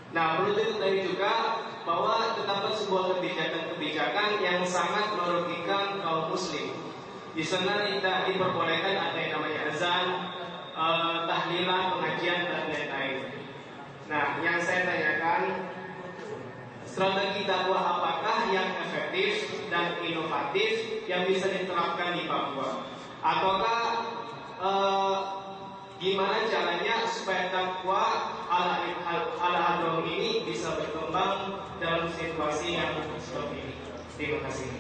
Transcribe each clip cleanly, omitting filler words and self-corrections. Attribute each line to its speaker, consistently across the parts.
Speaker 1: Nah, perlu diketahui juga bahwa terdapat sebuah kebijakan-kebijakan yang sangat merugikan kaum muslim. Di sana tidak diperbolehkan ada yang namanya azan, tahlilan, pengajian dan lain-lain. Nah, yang saya tanyakan, strategi dakwah apakah yang efektif dan inovatif yang bisa diterapkan di Papua? Ataukah gimana caranya supaya dakwah ala Hadrom ini bisa berkembang dalam situasi yang seperti ini? Terima kasih.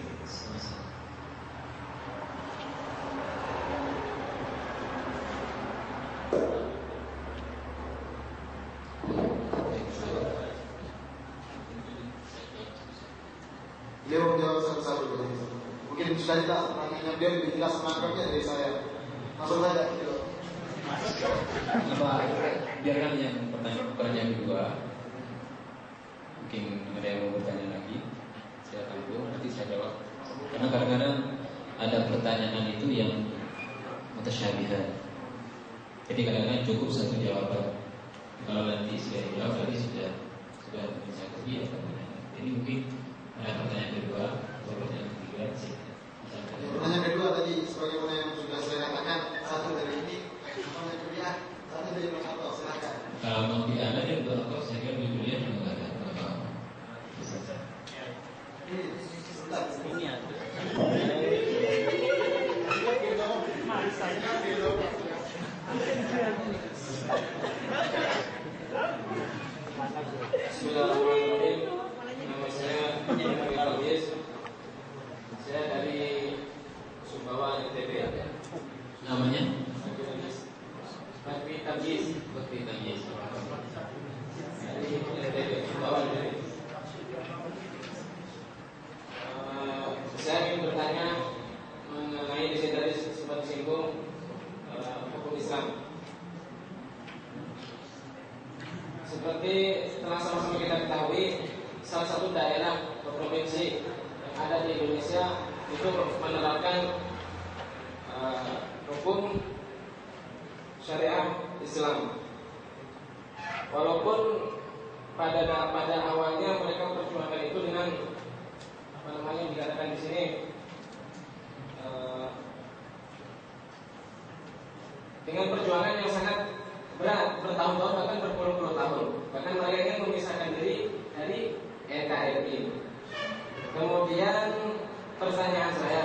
Speaker 2: Dia mau jawab satu-satu. Mungkin sudah jelas pertanyaannya, dia lebih jelas menangkapnya dari saya. Langsung saja.
Speaker 3: Apa biarkan yang pertanyaan kedua. Mungkin ada yang mau bertanya lagi. Saya tunggu, nanti saya jawab. Karena kadang-kadang ada pertanyaan itu yang mutasyabihat. Jadi kadang-kadang cukup satu jawaban. Kalau nanti sudah dijawab, tadi sudah bisa pergi atau tidak. Jadi mungkin ada pertanyaan kedua atau pertanyaan ketiga.
Speaker 2: Pertanyaan kedua tadi sebagaimana yang sudah saya katakan, satu dari ini, pertanyaan kuliah, satu dari Mas. Silakan.
Speaker 3: Kalau mau ada yang berlaku, saya kira di kuliah juga ada.
Speaker 2: Ini ada.
Speaker 1: Bismillahirrahmanirrahim. Nama saya Muhammad. Saya dari Sumbawa NTB.
Speaker 3: Namanya?
Speaker 1: Bakti Tamyiz. Dari NTB Sumbawa NTB. Saya ingin bertanya mengenai di sini tadi sempat disinggung hukum Islam. Seperti telah sama-sama kita ketahui, salah satu daerah atau provinsi yang ada di Indonesia itu menerapkan hukum syariah Islam. Walaupun pada awalnya mereka perjuangkan itu dengan dikatakan di sini dengan perjuangan yang sangat berat, bertahun-tahun bahkan berpuluh-puluh tahun. Bahkan mereka ingin memisahkan diri dari NKRI. Kemudian pertanyaan saya,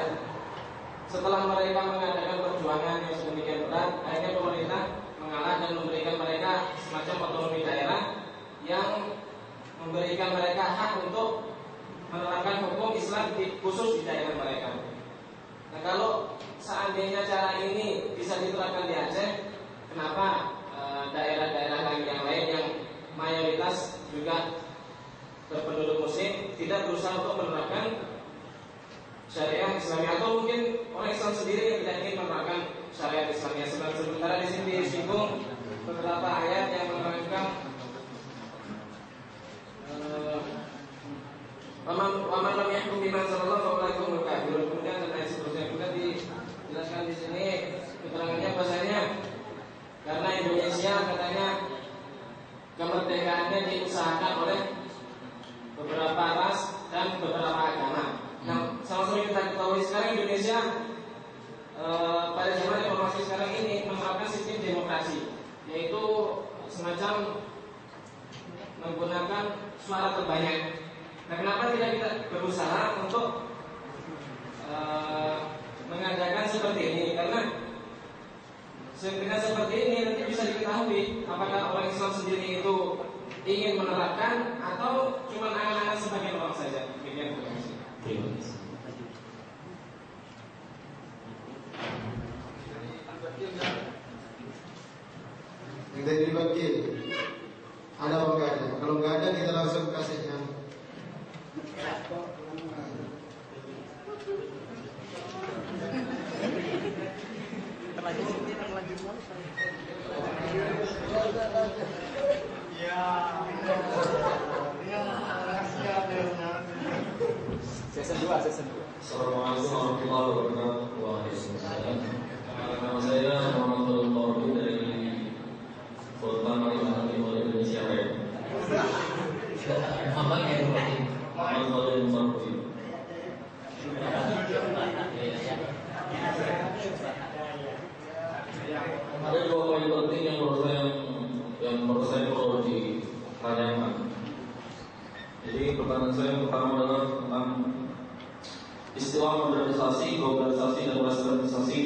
Speaker 1: setelah mereka mengadakan perjuangan yang sedemikian berat, akhirnya pemerintah mengalah dan memberikan mereka semacam otonomi daerah yang memberikan mereka hak untuk menerapkan hukum Islam khusus di daerah mereka. Nah, kalau seandainya cara ini bisa diterapkan di Aceh, kenapa daerah-daerah yang lain yang mayoritas juga berpenduduk muslim tidak berusaha untuk menerapkan syariah Islamnya, atau mungkin orang Islam sendiri yang tidak ingin menerapkan syariat Islamnya? Sementara di sini disinggung beberapa ayat yang menerangkan waman lam yahkum bima anzalallah fa ulaika humul kafirun. Kemudian dan ayat seterusnya juga dijelaskan di sini keterangannya bahasanya karena Indonesia katanya kemerdekaannya diusahakan oleh beberapa ras dan beberapa agama. Nah, sama-sama kita ketahui sekarang Indonesia pada zaman reformasi sekarang ini menerapkan sistem demokrasi, yaitu semacam menggunakan suara terbanyak. Nah, kenapa tidak kita berusaha untuk mengadakan seperti ini? Karena dengan seperti ini nanti bisa diketahui apakah orang Islam sendiri itu ingin menerapkan atau cuma angan-angan sebagian orang saja. Demikian. Terima kasih.
Speaker 2: Yang tadi dibagi ada apa enggak ada? Kalau enggak ada kita langsung kasih yang
Speaker 1: Season 2.
Speaker 4: Assalamualaikum warahmatullahi wabarakatuh. Waalaikumsalam. Nama saya Muhammad Faruk dari Kota Malang Timur Indonesia.
Speaker 3: Muhammad Khairul
Speaker 4: Muhammad Khalil Marfi. Ada dua poin penting yang menurut saya perlu ditanyakan. Jadi pertanyaan saya yang pertama adalah tentang istilah modernisasi, globalisasi, dan westernisasi.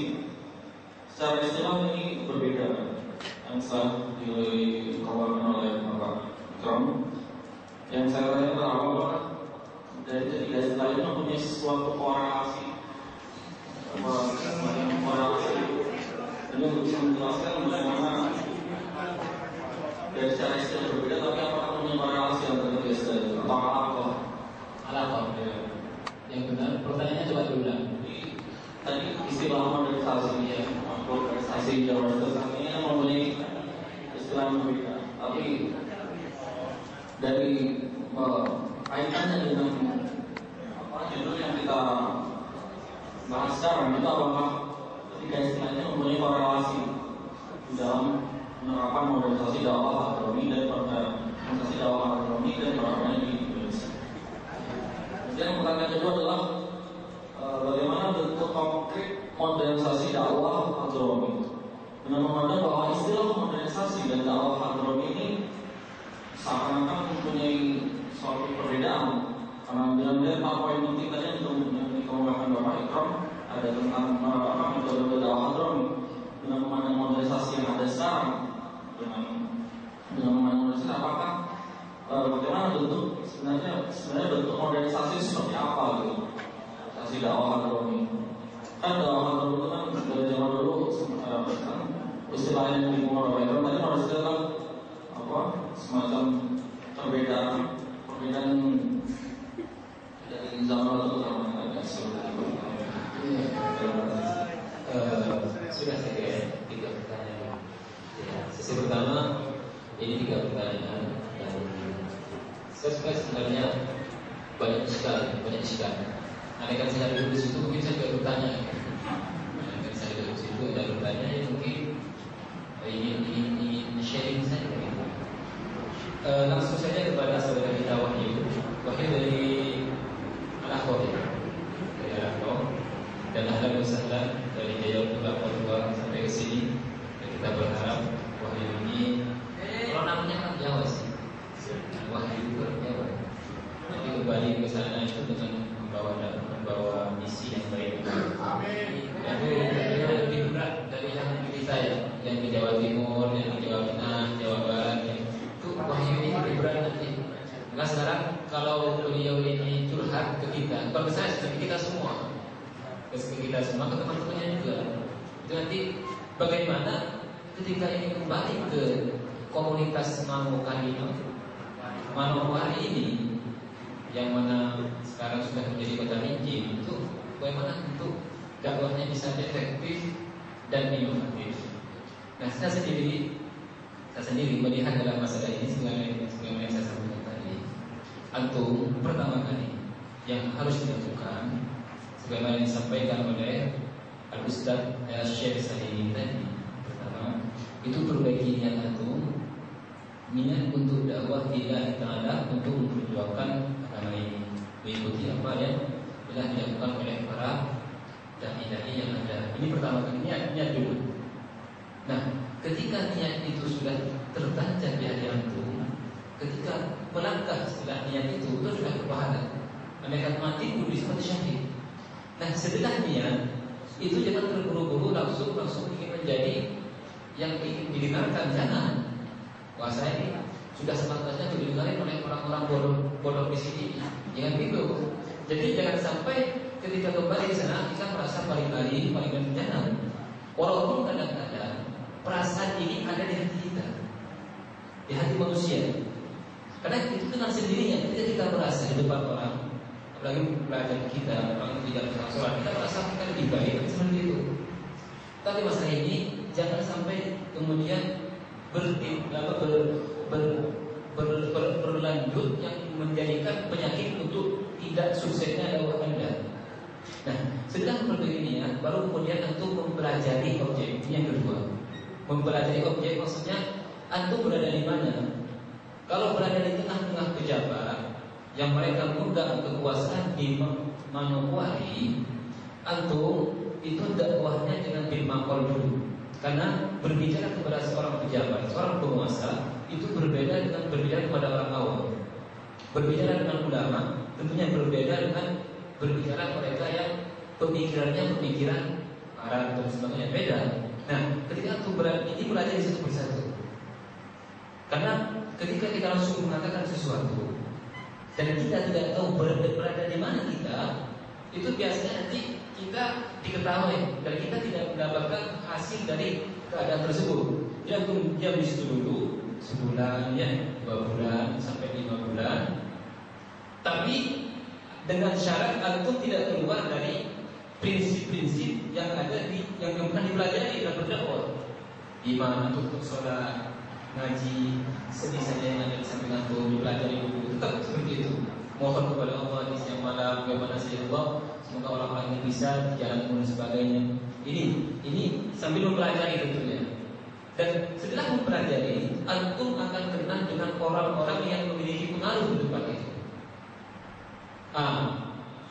Speaker 4: Secara istilah ini berbeda. Yang telah dikeluarkan oleh Pak Trump. Yang saya tanyakan apakah dari ketiga istilah ini mempunyai suatu korelasi, ini untuk bisa menjelaskan bagaimana dari secara istilah berbeda, tapi apakah punya korelasi antara ketiga istilah itu atau
Speaker 3: Alakoh. Yang benar, pertanyaannya coba diulang.
Speaker 4: Tadi istilah modernisasi, ya, globalisasi dan westernisasi ini mempunyai istilah yang berbeda, tapi dari kaitannya dengan judul yang kita bahas sekarang itu apakah ketiga istilah ini mempunyai korelasi di dalam penerapan modernisasi dakwah agronomi dan modernisasi dakwah agronomi dan peradaban di Indonesia. Kemudian pertanyaan kedua adalah bagaimana bentuk konkret modernisasi dakwah agronomi, dengan memandang bahwa istilah modernisasi dan dakwah agronomi ini seakan-akan mempunyai suatu perbedaan. Karena dalam lihat poin penting tadi yang dikemukakan Bapak Ikram ada tentang metode dakwah agronomi dengan memandang modernisasi yang ada sekarang, dengan memandang modernisasi, apakah bagaimana bentuk sebenarnya bentuk modernisasi seperti apa gitu, modernisasi dakwah agronomi. Kan dakwah agronomi itu kan dari zaman dulu kan istilah yang dikemukakan Bapak Ikram tadi modernisasi kan semacam perbedaan dari zaman lalu sama agak sulit.
Speaker 3: Sudah saya kira 3 pertanyaan. Ya, sesi pertama ini 3 pertanyaan dan saya sebenarnya banyak sekali. Andaikan saya duduk di situ mungkin saya juga bertanya. Andaikan saya duduk di situ dan bertanya ya mungkin ini sharing saja gitu. Langsung saja kepada saudara kita Wahyu dari Al-Akhwat, dari Al-Akhwat, dan ahlan wa sahlan dari Jayapura Papua sampai ke sini. Dan kita berharap Wahyu ini, kalau namanya kan Jawa sih, Wahyu itu Jawa. Nanti kembali ke sana itu dengan membawa misi yang baik. Amin. Dan itu lebih berat dari yang di saya, yang di Jawa Timur, yang di Jawa Tengah, Jawa Barat. Wahyu ini lebih berat nanti. Nah sekarang kalau beliau ini curhat ke kita, bukan ke saya, tapi kita semua, ke teman-temannya juga. Itu nanti bagaimana ketika ini kembali ke komunitas Manokwari ini, yang mana sekarang sudah menjadi kota Rinci, itu bagaimana untuk dakwahnya bisa efektif dan inovatif. Nah saya sendiri melihat dalam masalah ini sebagaimana yang saya sampaikan tadi, antum pertama kali yang harus dilakukan sebagaimana yang disampaikan oleh Al-Ustaz Syekh Sahin tadi, pertama itu perbaiki niat antum, niat untuk dakwah lillahi ta'ala, untuk memperjuangkan agama ini, mengikuti apa yang telah dilakukan oleh para dai-dai yang ada. Ini pertama kali niat dulu. Nah, ketika niat itu sudah tertancap di hati antum, ketika melangkah setelah niat itu sudah berpahala. Mereka mati pun disebut syahid. Nah, setelah niat itu jangan terburu-buru langsung ingin menjadi yang ingin didengarkan, jangan. Wah, saya ini sudah sepatutnya didengarin oleh orang-orang bodoh di sini. Jangan gitu. Jadi jangan sampai ketika kembali ke sana kita merasa paling jangan. Walaupun kadang-kadang perasaan ini ada di hati kita, di hati manusia. Karena itu dengan sendirinya ketika kita merasa di depan orang, apalagi belajar kita, apalagi di dalam sholat, kita merasa kita lebih baik seperti itu. Tapi masalah ini jangan sampai kemudian berlanjut yang menjadikan penyakit untuk tidak suksesnya dakwah Anda. Nah, setelah seperti ini ya, baru kemudian antum mempelajari objek. Yang kedua, mempelajari objek maksudnya antum berada di mana. Kalau berada di tengah-tengah pejabat yang mereka mudah kekuasaan di Manokwari, antum itu dakwahnya dengan bil maqal dulu. Karena berbicara kepada seorang pejabat, seorang penguasa itu berbeda dengan berbicara kepada orang awam. Berbicara dengan ulama tentunya berbeda dengan berbicara mereka yang pemikirannya pemikiran Arab dan sebagainya, beda. Nah, ketika antum ini belajar satu persatu. Karena ketika kita langsung mengatakan sesuatu dan kita tidak tahu berada di mana kita, itu biasanya nanti kita diketahui dan kita tidak mendapatkan hasil dari keadaan tersebut. Jadi antum diam di situ dulu sebulan, ya, 2 bulan sampai 5 bulan. Tapi dengan syarat antum tidak keluar dari prinsip-prinsip yang ada yang pernah dipelajari dalam berdakwah. Iman untuk sholat, ngaji, sebisanya yang ada di samping antum dipelajari dulu, tetap seperti itu. Mohon kepada Allah di siang malam, bagaimana saja Allah, semoga orang-orang ini bisa jalan dan sebagainya. Ini sambil mempelajari tentunya. Dan setelah mempelajari, antum akan kenal dengan orang-orang yang memiliki pengaruh di depan itu.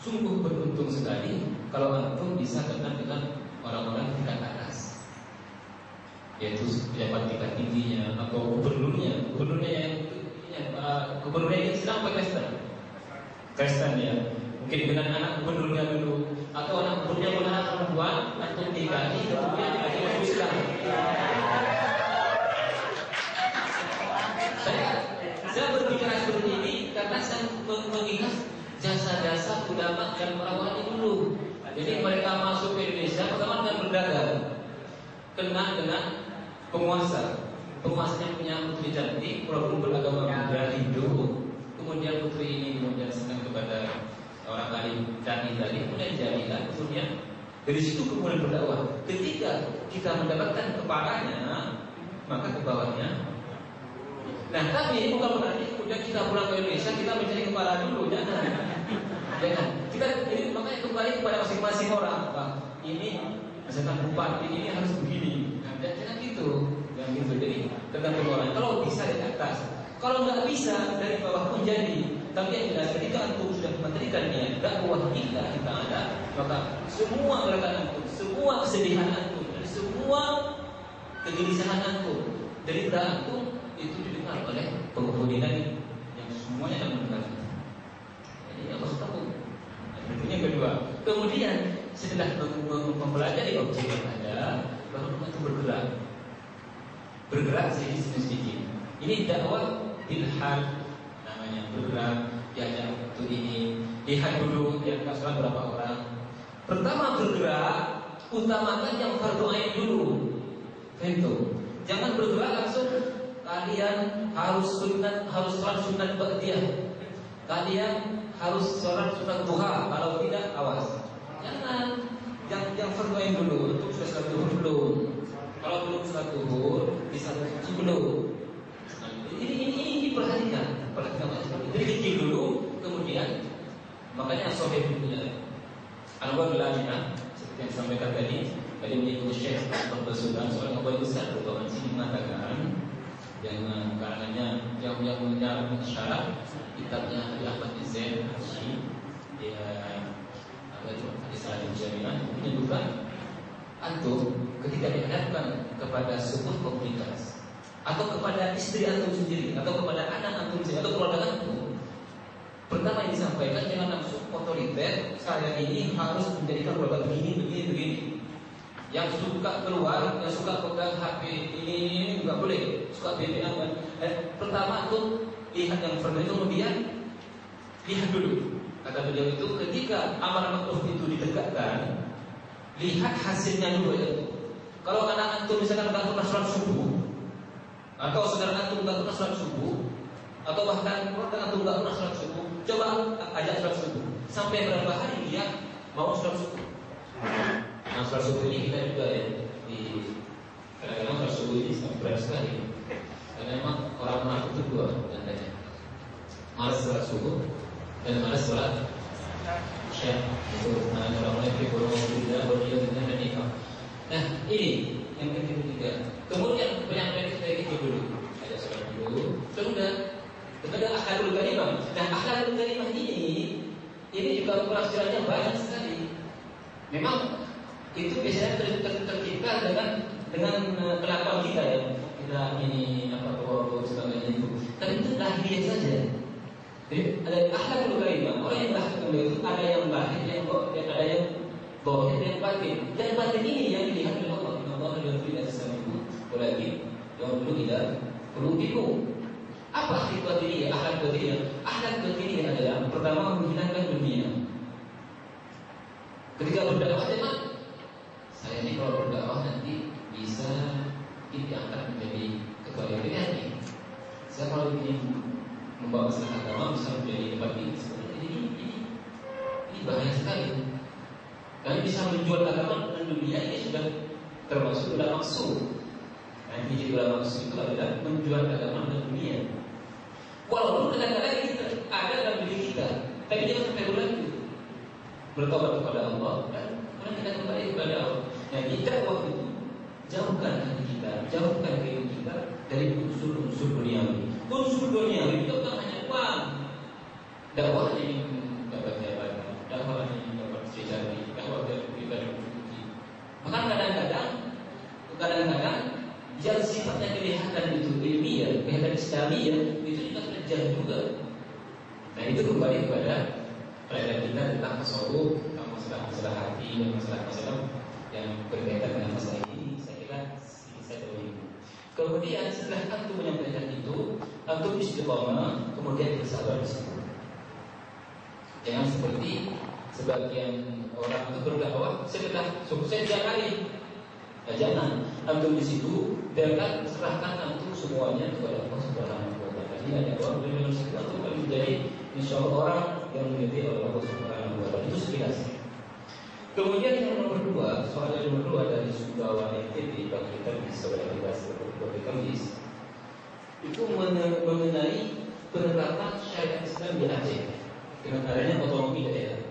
Speaker 3: Sungguh beruntung sekali kalau antum bisa kenal dengan orang-orang tingkat atas, yaitu pejabat tingkat tingginya atau gubernurnya yang sedang berpesta. Kristen, ya, mungkin dengan anak gubernurnya dulu atau anak gubernurnya dengan anak perempuan atau nikahi kemudian dikasih masuk Islam. Saya berbicara seperti ini karena saya mengingat jasa-jasa ulama dan para wali dulu. Jadi mereka masuk ke Indonesia pertama dengan berdagang, kenal dengan penguasa. Penguasanya punya putri cantik, walaupun beragama Buddha Hindu. Kemudian putri ini kemudian senang kepada orang alim dai tadi, kemudian dijadikan, kemudian dari situ kemudian berdakwah. Ketika kita mendapatkan kepalanya, maka ke bawahnya. Nah, tapi bukan berarti kemudian kita pulang ke Indonesia kita mencari kepala dulu, jangan. Jangan. Kita ini makanya kembali kepada masing-masing orang. Ini misalkan bupati ini harus begini. Nah, jangan gitu. Jangan gitu. Jadi tergantung orang. Kalau bisa di atas. Kalau nggak bisa dari bawah pun jadi. Tapi yang jelas ketika antum sudah mementerikan niat dakwah kita ada, maka semua gerakan antum, semua kesedihan antum, dan semua kegelisahan antum dari antum itu didengar oleh penghuni tadi yang semuanya akan mendengar. Jadi Allah tahu. Yang kedua, kemudian setelah mempelajari objek yang ada, baru antum bergerak sedikit. Ini dakwah bilhad namanya, bergerak, diajak untuk ini, lihat dulu yang sholat berapa orang. Pertama bergerak, utamakan yang fardu ain dulu. Itu, jangan bergerak langsung. Kalian harus sholat sunat ba'diyah. Kalian harus sholat sunat duha. Kalau tidak, awas. Jangan, yang fardu ain dulu. Untuk sholat duhur belum. Kalau belum sholat duhur, bisa suci belum. Ini perhatikan dari kecil dulu, kemudian makanya Sohib punya Anwar Lamina seperti yang disampaikan tadi menyinggung Syekh Abdul Sultan, seorang abai besar Ketua Sini mengatakan yang karangannya yang menyarang syarat kitabnya Ahmad Zain Haji, dia hadis al-Jami'ah menyebutkan antum ketika dihadapkan kepada sebuah komunitas atau kepada istri antum sendiri, atau kepada anak antum sendiri, atau keluarga antum, pertama yang disampaikan jangan langsung otoriter. Saya ini harus menjadikan keluarga begini. Yang suka keluar, yang suka pegang HP ini nggak boleh, suka BBM. Pertama antum lihat yang fardu, kemudian lihat dulu. Kata beliau itu ketika amar ma'ruf itu ditegakkan, lihat hasilnya dulu ya. Kalau anak antum misalkan nggak pernah sholat subuh, atau saudara antum nggak pernah sholat subuh, atau bahkan keluarga antum nggak pernah sholat subuh, coba ajak sholat subuh. Sampai berapa hari dia mau sholat subuh? Nah, sholat subuh ini kita juga ya di kadang-kadang sholat subuh ini sangat berat sekali. Karena memang orang munafik itu dua tandanya: malas sholat subuh dan malas sholat isya. Itu namanya orang yang tidak berdiri dan nikah. Nah, ini yang ketiga. Kemudian penyampaian kita itu dulu, ada sholat dulu, sudah kepada akhlakul karimah. Nah, akhlakul karimah ini juga penafsirannya banyak sekali. Memang itu biasanya tercipta dengan kelakuan kita ya. Kita ini apa bawa sebagainya itu. Tapi itu lahiriah saja. Jadi ada akhlakul karimah. Orang yang berakhlak itu ada yang lahir, ada yang bawah, ada yang batin. Yang batin ini yang dilihat oleh Allah. Allah tidak sesama lagi yang dulu tidak perlu bingung. Apa akhlak batiniyah? Akhlak batiniyah. Akhlak batiniyah adalah pertama menghilangkan dunia. Ketika berdakwah memang saya ini kalau berdakwah nanti bisa diangkat menjadi ketua DPR. Saya kalau ingin membawa masalah agama bisa menjadi tempat ini. Sebenarnya ini bahaya sekali. Kami bisa menjual agama dan dunia ini sudah termasuk dalam maksud. Nanti jadi dalam maksud itu adalah menjual agama dan dunia. Walaupun kadang-kadang kita ada dalam diri kita, tapi jangan sampai berlaku. Bertobat kepada Allah dan kemudian kita kembali kepada Allah. Nah, kita waktu itu jauhkan hati kita, jauhkan diri kita dari unsur-unsur duniawi. Unsur duniawi itu bukan hanya uang. Dakwah ini dapat jabatan, dakwah ini dapat sejarah, dakwah dari pribadi. Maka kadang-kadang yang sifatnya kelihatan itu ilmiah, kelihatan Islamiyah, itu juga terjadi juga. Nah, itu kembali kepada pelajaran kita tentang tasawuf, tentang masalah hati dan masalah-masalah yang berkaitan dengan masalah ini. Saya kira saya tahu. Kemudian setelah antum menyampaikan itu, antum istiqomah, kemudian bersabar di situ. Jangan seperti sebagian orang itu berdakwah setelah sukses sekali. Nah, jangan antum di situ biarkan serahkan antum semuanya kepada Allah Subhanahu wa taala. Jadi ada orang di situ antum akan menjadi insyaallah orang yang diridhai oleh Allah Subhanahu wa taala. Itu sekilas. Kemudian yang nomor 2, soal yang nomor 2 dari Sumbawa NTT bagi kita bisa berkaitan seperti kamis itu mengenai penerapan syariat Islam di Aceh dengan adanya otonomi daerah.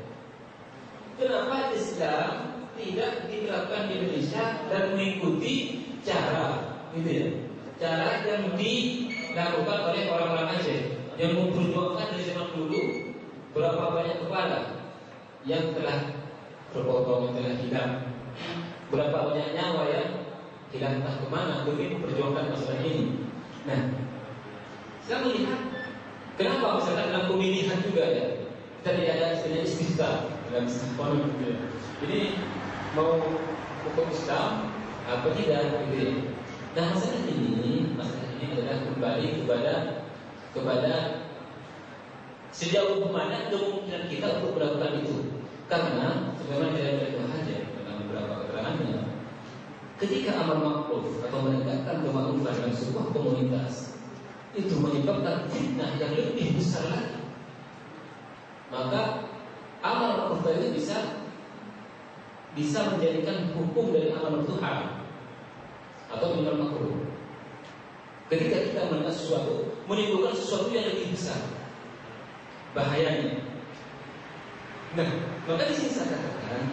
Speaker 3: Kenapa Islam tidak diterapkan di Indonesia dan mengikuti cara gitu ya, cara yang dilakukan oleh orang-orang Aceh yang memperjuangkan dari zaman dulu berapa banyak kepala yang telah berpotong, yang telah hilang, berapa banyak nyawa yang hilang entah kemana demi memperjuangkan masalah ini. Nah, saya melihat kenapa misalkan dalam pemilihan juga ya kita tidak ada istilahnya istisqa dalam sistem gitu. Jadi mau hukum Islam apa tidak gitu ya. Nah, masalah ini adalah kembali kepada sejauh mana kemungkinan kita untuk melakukan itu. Karena sebagaimana kita lihat saja dalam beberapa keterangannya, ketika amar ma'ruf atau menegakkan kemakrufan dalam sebuah komunitas itu menyebabkan fitnah yang lebih besar lagi, maka amar ma'ruf itu bisa menjadikan hukum dari amar ma'ruf haram atau minimal makruh. Ketika kita melakukan sesuatu menimbulkan sesuatu yang lebih besar bahayanya. Nah, maka di sini saya katakan,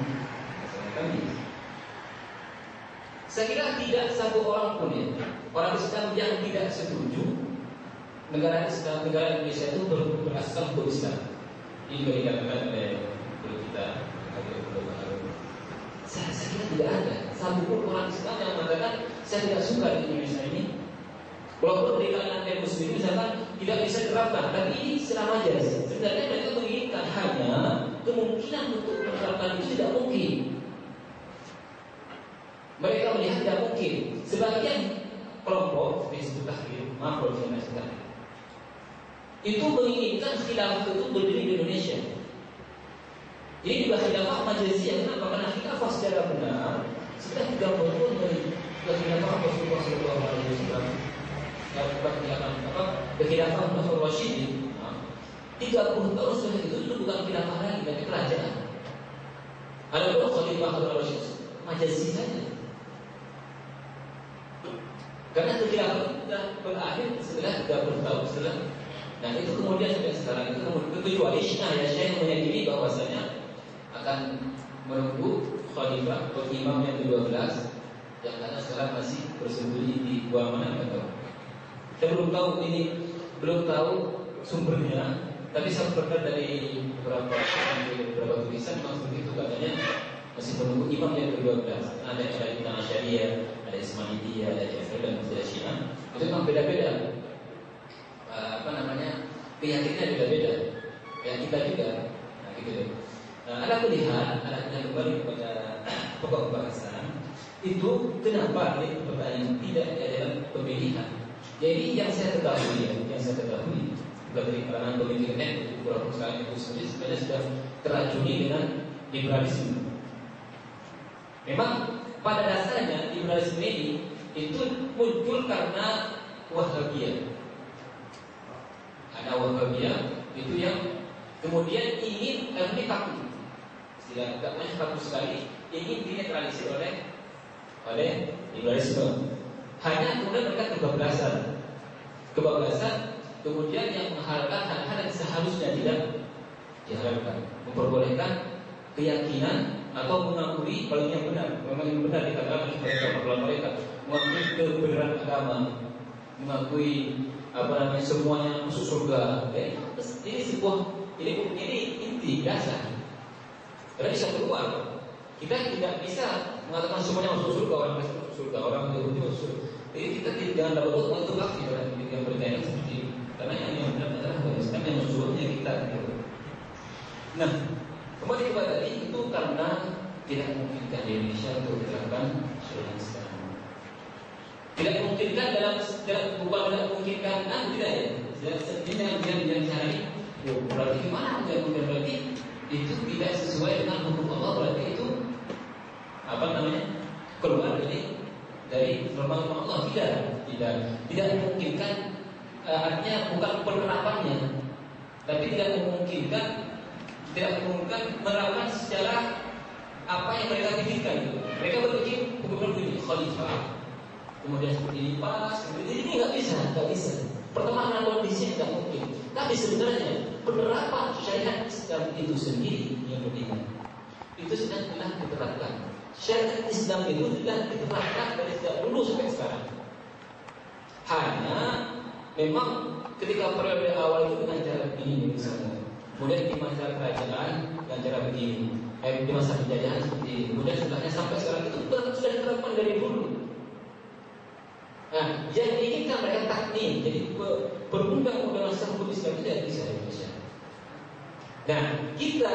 Speaker 3: saya kira tidak satu orang pun ya, orang Islam yang tidak setuju negara Islam, negara Indonesia itu berasal hukum Islam. Ini dikatakan oleh guru kita, saya kira tidak ada satu pun orang Islam yang mengatakan saya tidak suka di Indonesia ini. Walaupun dari kalangan yang muslim misalkan tidak bisa diterapkan, tapi ini Islam aja. Sebenarnya mereka menginginkan hanya kemungkinan untuk menerapkan itu tidak mungkin. Mereka melihat tidak mungkin. Sebagian kelompok disebut tahrir, maaf kalau saya masukkan, itu menginginkan khilafah itu berdiri di Indonesia. Jadi juga khilafah Majalisi, kenapa? Karena khilafah secara benar sudah 30 tahun dari khilafah Rasulullah SAW. Kekhilafan Rasul Rasyidin 30 tahun sudah itu bukan khilafah lagi, tapi kerajaan. Ada pun Khalifah Harun Rasyid Majalisi saja. Karena kekhilafan itu sudah berakhir setelah 30 tahun setelah. Nah itu kemudian sampai sekarang itu kecuali Syiah yang meyakini bahwasanya akan menunggu Khalifah atau Imam yang ke-12 yang karena sekarang masih bersembunyi di gua mana nggak tahu. Saya belum tahu sumbernya, tapi saya pernah dari beberapa tulisan memang seperti itu katanya masih menunggu imam yang ke-12. Ada yang dari Ibn Asy'ariyah, ada Ismailiyah, ada Jafar dan ada Syiah. Itu memang beda-beda. Keyakinannya beda-beda. Kayak kita juga. Nah, gitu deh. Ada pilihan, ada yang kembali kepada pokok pembahasan. Itu kenapa ini pertanyaan tidak ada pemilihan. Jadi yang saya ketahui bukan dari kalangan pemikiran beberapa perusahaan itu sendiri sebenarnya sudah teracuni dengan liberalisme. Memang pada dasarnya liberalisme ini itu muncul karena Wahabiyah. Ada Wahabiyah itu yang kemudian ingin ini kaku, tidak kaku sekali, ingin dinetralisir oleh liberalisme. Hanya kemudian mereka kebablasan, kemudian yang mengharapkan hal-hal yang seharusnya tidak diharapkan, memperbolehkan keyakinan atau mengakui kalau yang benar, memang yang benar dikatakan oleh mereka, mengakui kebenaran agama, mengakui semuanya masuk surga. Ini inti dasar. Karena bisa keluar. Kita tidak bisa mengatakan semuanya masuk surga, orang masuk surga, orang Yahudi masuk surga. Jadi kita jangan dapat untuk bukti yang bertanya seperti ini. Karena yang benar adalah Islam yang masuknya kita. Nah, kembali kepada tadi itu karena tidak memungkinkan di Indonesia untuk diterapkan syariat Islam. Tidak memungkinkan bukan tidak memungkinkan tidak ya. Ini yang cari. Berarti gimana? Berarti itu tidak sesuai dengan hukum Allah. Berarti itu keluar dari norma Allah. Tidak memungkinkan. Artinya bukan penerapannya, tapi tidak memungkinkan menerapkan secara apa yang mereka pikirkan. Mereka berpikir hukum begini, khalifah, kemudian seperti ini pas, ini nggak bisa. Pertemanan kondisi tidak mungkin. Tapi sebenarnya penerapan syariat Islam itu sendiri yang penting. Itu sudah diterapkan. Syariat Islam itu sudah diterapkan dari sejak dulu sampai sekarang. Hanya memang ketika periode awal itu dengan cara begini misalnya, kemudian di masa kerajaan dengan cara begini, di masa penjajahan seperti ini, kemudian setelahnya sampai sekarang itu sudah diterapkan dari dulu. Nah, yang diinginkan mereka taknim, jadi perundang-undangan hukum Islam itu tidak bisa Indonesia. Nah, kita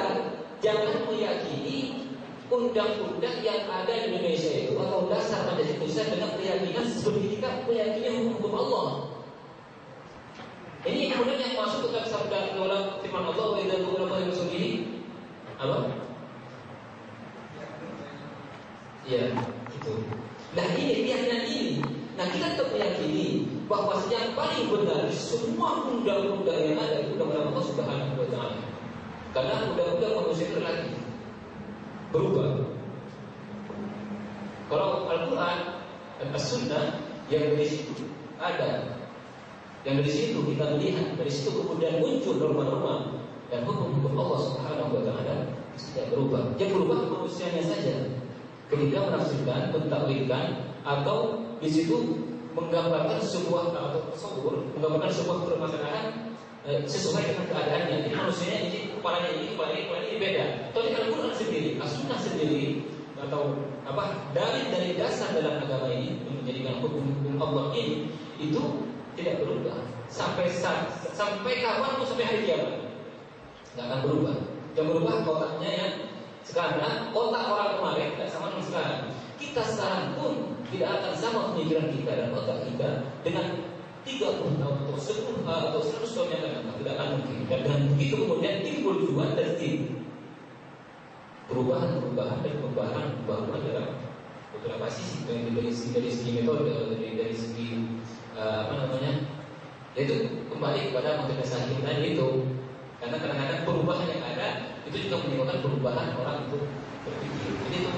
Speaker 3: jangan meyakini undang-undang yang ada di Indonesia itu atau dasar Pancasila Indonesia dengan keyakinan seperti kita meyakini hukum Allah. Ini kemudian yang masuk ke sabda dalam firman Allah wa idza qulna li rasulihi apa? Ya, itu. Nah, ini keyakinan ini. Nah, kita tetap meyakini bahwa yang paling benar semua undang-undang yang ada itu undang-undang Allah Subhanahu wa taala. Karena undang-undang manusia itu relatif. Berubah. Kalau Al-Quran dan As-Sunnah yang dari situ ada, yang dari situ kita melihat, dari situ kemudian muncul norma-norma dan hukum-hukum Allah Subhanahu wa taala tidak berubah. Yang berubah manusianya saja. Ketika menafsirkan, mentakwilkan atau di situ menggambarkan sebuah atau tasawur, menggambarkan sebuah permasalahan sesuai dengan keadaannya. Jadi manusianya ini kepalanya ini beda. Atau di Al-Quran sendiri, As-Sunnah sendiri atau dari dasar dalam agama ini menjadikan hukum Allah ini itu tidak berubah sampai kapan pun, sampai hari kiamat nggak akan berubah. Yang berubah otaknya yang sekarang, otak orang kemarin tidak sama dengan sekarang. Kita sekarang pun tidak akan sama pemikiran kita dan otak kita dengan 30 tahun atau 10 atau 100 tahun yang akan datang. Tidak akan mungkin. Dan dengan begitu kemudian timbul juga dari perubahan dalam beberapa sisi, dari segi metode, dari segi yaitu kembali kepada motivasi kita itu. Karena kadang-kadang perubahan yang ada itu juga menyebabkan perubahan orang itu berpikir. Jadi itu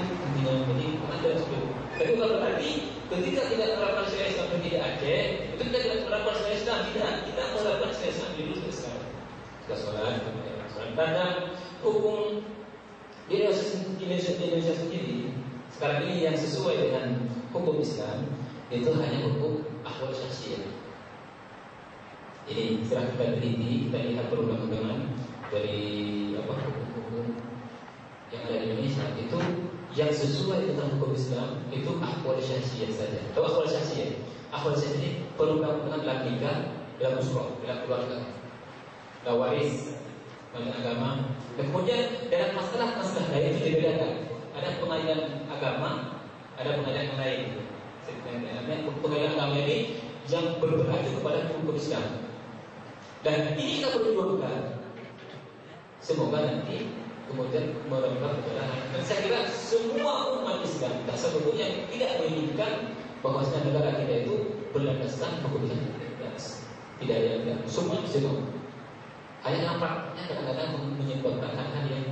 Speaker 3: ini ada seperti. Tapi kalau tadi ketika tidak menerapkan syariat Islam di Aceh, itu kita tidak menerapkan syariat Islam, kita menerapkan syariat Islam dulu sampai sekarang. Kita sholat, karena hukum di Indonesia sendiri sekarang ini yang sesuai dengan hukum Islam itu hanya hukum ahwal syakhsiyah. Ini setelah kita teliti, kita lihat perundang-undangan dari hukum yang ada di Indonesia itu yang sesuai dengan hukum Islam itu akhwal syahsiyah saja. Tahu akhwal syahsiyah? Akhwal syahsiyah ini perundang-undangan dalam nikah, dalam usrah, dalam keluarga, dalam waris, dalam agama. Dan kemudian dalam masalah-masalah lain itu dibedakan. Ada pengadilan agama, ada pengadilan yang lain. Pengadilan agama ini yang berpacu kepada hukum Islam. Dan ini kita perjuangkan. Semoga nanti kemudian merembak kepada. Dan saya kira semua umat Islam tak sebetulnya tidak menginginkan bahwasanya negara kita itu berlandaskan hukum Islam. Tidak ada yang tidak. Semua Islam. Hanya nampaknya kadang-kadang menyebabkan hal-hal yang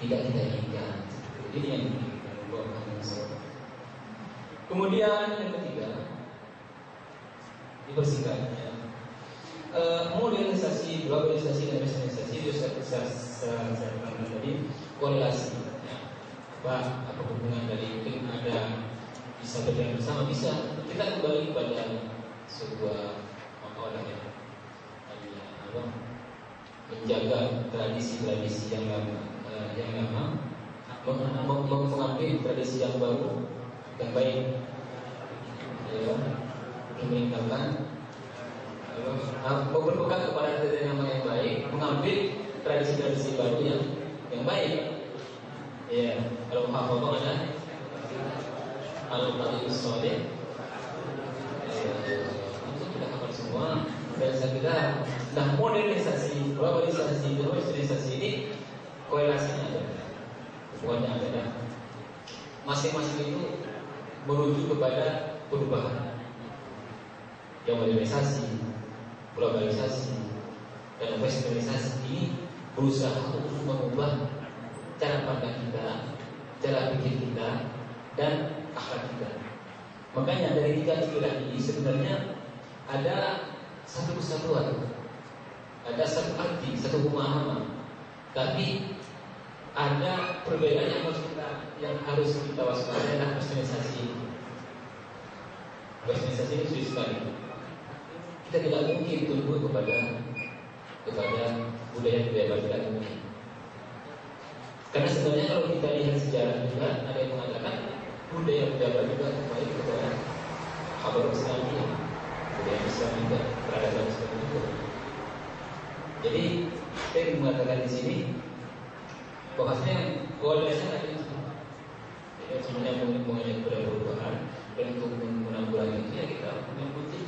Speaker 3: tidak kita inginkan. Ini yang dibawakan. Kemudian yang ketiga, dipersingkatnya, modernisasi, globalisasi dan westernizasi itu saya katakan tadi korelasi. Apa hubungan dari mungkin ada bisa berjalan bersama, bisa kita kembali pada sebuah menjaga tradisi-tradisi yang lama, mengambil tradisi yang baru yang baik, meninggalkan mau berpegang kepada tradisi yang baik, mengambil tradisi-tradisi baru yang baik. Ya, kalau apa ada al-tariqus shalih, itu kita hafal semua. Dan saya kira, nah modernisasi, globalisasi, dan westernizasi ini korelasinya ada, hubungannya ada. Dan masing-masing itu menuju kepada perubahan. Yang modernisasi, globalisasi, dan westernisasi ini berusaha untuk mengubah cara pandang kita, cara pikir kita, dan akhlak kita. Makanya dari tiga istilah ini sebenarnya ada satu kesatuan, ada satu arti, satu pemahaman, tapi ada perbedaan yang harus kita waspadai adalah westernisasi. Westernisasi ini sulit sekali. Kita tidak mungkin tunduk kepada budaya-budaya barat, tidak mungkin. Karena sebenarnya kalau kita lihat sejarah juga ada yang mengatakan budaya-budaya barat juga kembali kepada kabar Islamiyah, budaya Islam juga, peradaban Islam juga. Jadi saya mengatakan di sini bahwasanya kualitasnya ada itu. Jadi sebenarnya mengenai perubahan dan untuk menanggulangi itu ya kita mengikuti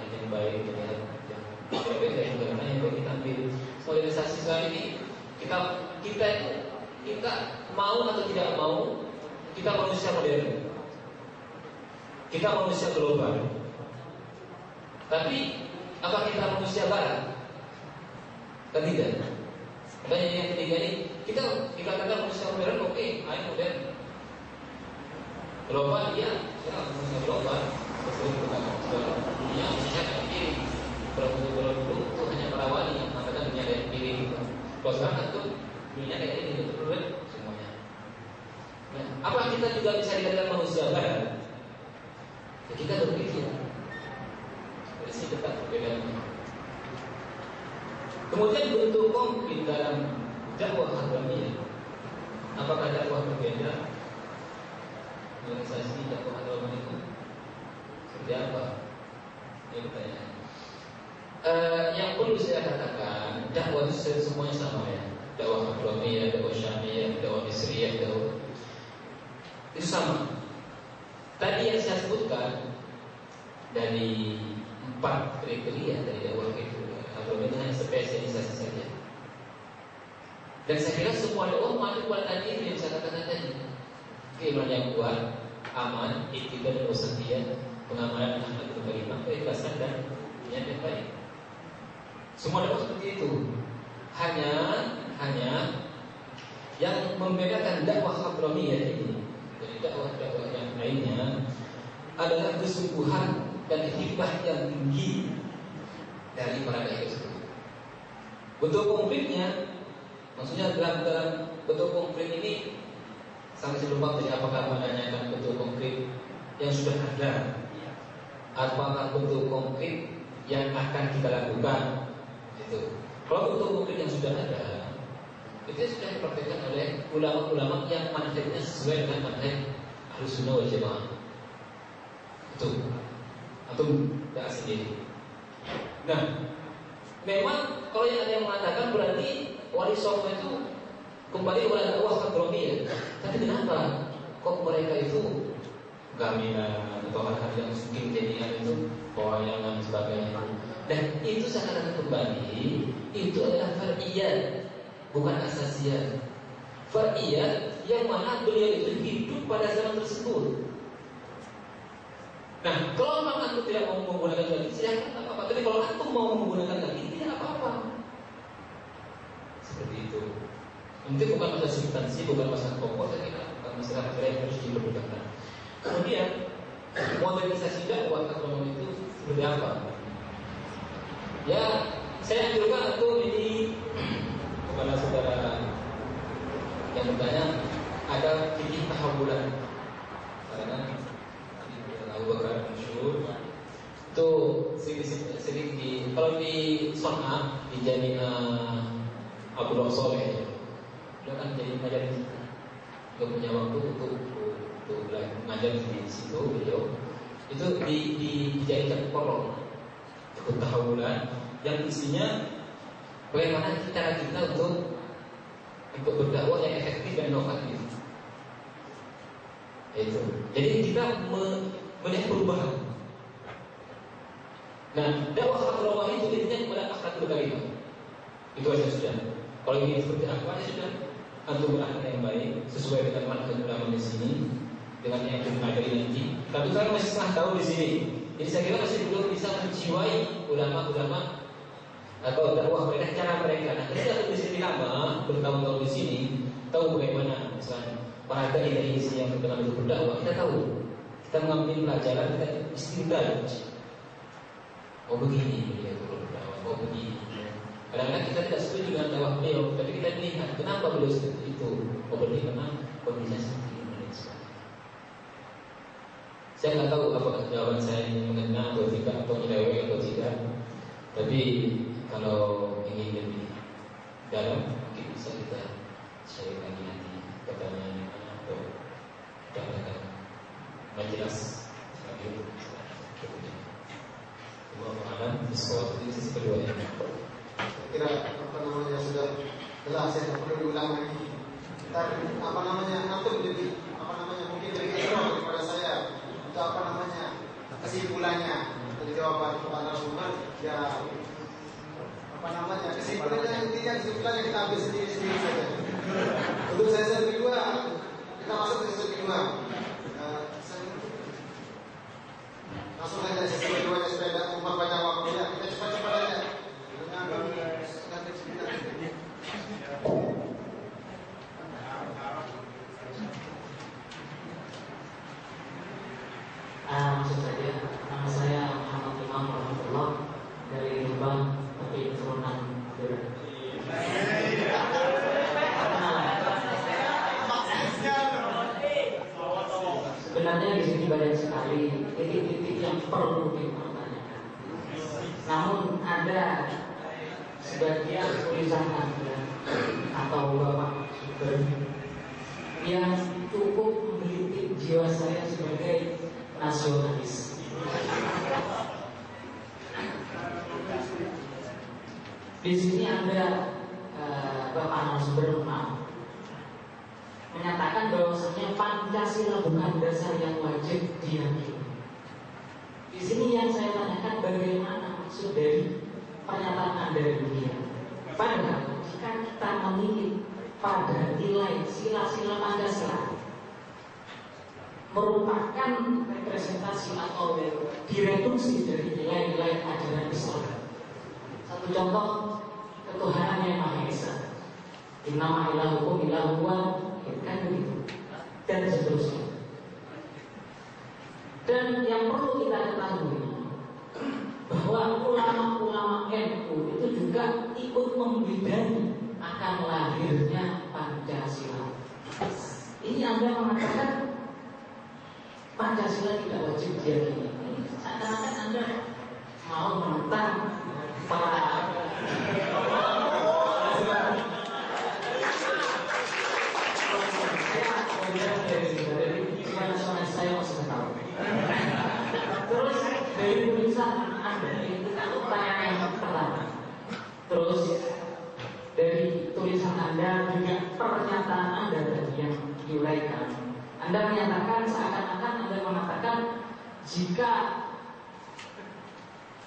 Speaker 3: yang baik, yang berbeda, yang bagaimana yang baik kita ambil. Modernisasi sekarang ini kita mau atau tidak mau, kita manusia modern, kita manusia global. Tapi apa kita manusia barat? Kan tidak. Makanya yang ketiga ini kita katakan manusia modern, oke, ayo modern. Global ya manusia global. Dunia manusia ada kiri. Dulu itu hanya merawani yang mengatakan dunia ada kiri. Kalau sekarang itu dunia kayak ini betul semuanya. Nah, apa kita juga bisa dikatakan manusia barat? Ya, kita berpikir. Dari sini tetap perbedaannya. Kemudian bentuk konkret dalam dakwah agama. Apakah dakwah berbeda? Organisasi dakwah agama itu seperti apa? Ini pertanyaan. Yang perlu saya katakan, dakwah itu semuanya sama ya. Dakwah agama, dakwah syariah, dakwah misriyah, dakwah itu sama. Tadi yang saya sebutkan dari 4 kriteria dari dakwah itu, agama itu hanya spesialisasi saja. Dan saya kira semua dakwah mengandung kualitas ini yang saya katakan tadi. Keimanan yang kuat, aman, ikhtiar dan wasatiyah, pengamalan akhlak karimah, keikhlasan dan niat yang baik. Semua dakwah seperti itu. Hanya yang membedakan dakwah hadramiyah ini dari dakwah-dakwah yang lainnya adalah kesungguhan dan hikmah yang tinggi dari para dai tersebut. Bentuk konkretnya, maksudnya dalam bentuk konkret ini sampai lupa tadi apakah menanyakan bentuk konkret yang sudah ada, apakah bentuk konkret yang akan kita lakukan. Itu. Kalau untuk mungkin yang sudah ada, itu sudah dipraktikkan oleh ulama-ulama yang manhajnya sesuai dengan manhaj Ahlussunnah wal Jamaah. Itu atau tidak sendiri. Nah, memang kalau yang ada yang mengatakan berarti wali songo itu kembali kepada dakwah hadramiyah. Tapi kenapa kok mereka itu gamilan atau hal-hal yang mungkin jadian itu pewayangan sebagainya? Dan itu seakan-akan kembali itu adalah far'iyat, bukan asasiyat. Far'iyat yang mana beliau itu hidup pada zaman tersebut. Nah, kalau memang antum tidak mau menggunakan lagi, silahkan apa-apa. Tapi kalau antum mau menggunakan lagi, tidak apa-apa. Seperti itu. Ini bukan masalah substansi, bukan masalah pokok, tapi bukan masalah yang harus diperlukan. Kemudian, modernisasi dakwah hadramiyah itu seperti apa? Ya, saya anjurkan antum ini kepada saudara yang bertanya, ada fikih tahawulan. Karena Abu Bakar masyhur itu sering di kalau di Son'a di Jami'ah Abu Soleh dia kan jadi mengajar di situ. Dia punya waktu untuk mengajar di situ beliau itu dijadikan kolom ikut tahawulan yang isinya bagaimana cara kita untuk ikut berdakwah yang efektif dan inovatif. Itu. Jadi kita melihat perubahan. Nah, dakwah hadramiyah itu intinya kepada akhlakul karimah. Itu aja sudah. Kalau ingin seperti apa ya sudah. Antum berakhlak yang baik sesuai dengan manhaj ulama di sini dengan yang mengajari nanti. Tapi saya masih setengah tahun di sini. Jadi saya kira masih belum bisa menjiwai ulama-ulama atau dakwah mereka, cara mereka. Nah, ketika di sini lama bertahun-tahun di sini, tahu bagaimana misalnya para dai yang dalam itu berdakwah, kita tahu. Kita mengambil pelajaran, kita istidlal. Oh begini dia itu berdakwah, oh begini. Kadang-kadang kita tidak setuju dengan dakwah beliau, tapi kita lihat kenapa beliau seperti itu. Oh berarti memang kondisinya seperti ini. Saya nggak tahu apakah jawaban saya ini mengena atau tidak, atau menyeleweng atau tidak. Tapi kalau ingin lebih dalam, mungkin bisa kita share lagi nanti pertanyaan atau jawaban. Majelis sebagai Allah sesuatu di sisi kedua ini.
Speaker 2: Kira apa namanya sudah jelas ya, perlu diulang lagi. Ntar apa namanya antum lebih apa namanya mungkin lebih ekstra daripada saya. Untuk apa namanya kesimpulannya dari jawaban Pak Rasulullah ya apa namanya kesimpulannya intinya kesimpulannya kita ambil sendiri saja. Untuk sesi kedua kita masuk ke sesi kedua. Langsung aja sesi kedua supaya tidak memperpanjang waktunya. Kita cepat-cepat aja.
Speaker 5: Maksud saja, nama saya Muhammad Imam Rahmatullah dari Rembang, tapi turunan Madura. Sebenarnya di sini banyak sekali titik-titik yang perlu dipertanyakan. Namun ada sebagian tulisan Anda atau Bapak Sugeng yang cukup menggelitik jiwa saya sebagai nasionalis. Di sini ada Bapak narasumber menyatakan bahwasanya Pancasila bukan dasar yang wajib diyakini. Di sini yang saya tanyakan bagaimana maksud dari pernyataan Anda demikian. Padahal jika kita menilik pada nilai sila-sila Pancasila merupakan representasi atau direduksi dari nilai-nilai ajaran Islam. Satu contoh, ketuhanan yang Maha Esa. Innama ilahukum ilahu wahid, kan begitu. Dan seterusnya. Dan yang perlu kita ketahui bahwa ulama-ulama NU itu juga ikut membidani akan lahirnya Pancasila. Ini Anda mengatakan Pancasila tidak wajib diyakini. Seakan-akan Anda mau menentang para saya masih tahu. Terus dari tulisan Anda itu pertanyaan yang pertama. Terus dari tulisan Anda juga pernyataan Anda tadi yang diuraikan. Anda menyatakan seakan-akan Anda mengatakan jika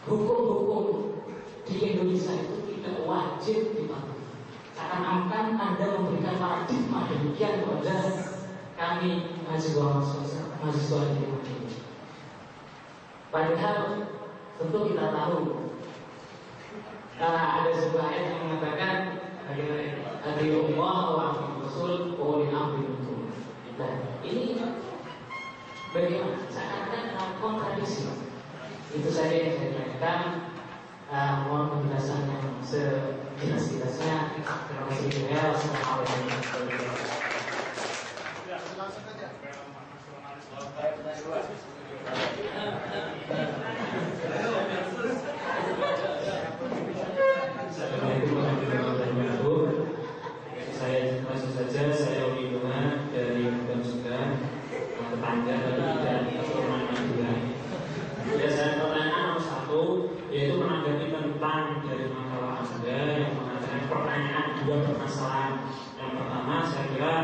Speaker 5: hukum-hukum di Indonesia itu tidak wajib dipatuhi. Seakan-akan Anda memberikan paradigma demikian kepada kami mahasiswa di ini. Padahal tentu kita tahu ada sebuah ayat yang mengatakan Allah wa Rasul ulil amri minkum. Nah, ini bagaimana? Seakan-akan kontradiksi. Itu saja yang saya tanyakan. Mohon penjelasan yang sejelas-jelasnya. Terima kasih. Wassalamualaikum warahmatullahi wabarakatuh.
Speaker 2: Langsung saja.
Speaker 6: Assalamualaikum warahmatullahi wabarakatuh. Saya langsung saja, saya Ulidona dari Mudan Sudan, tetangga dari Keturunan Madura. Ya, saya pertanyaan nomor 1, yaitu menanggapi tentang dari makalah Anda yang mengatakan pertanyaan dua permasalahan. Yang pertama, saya kira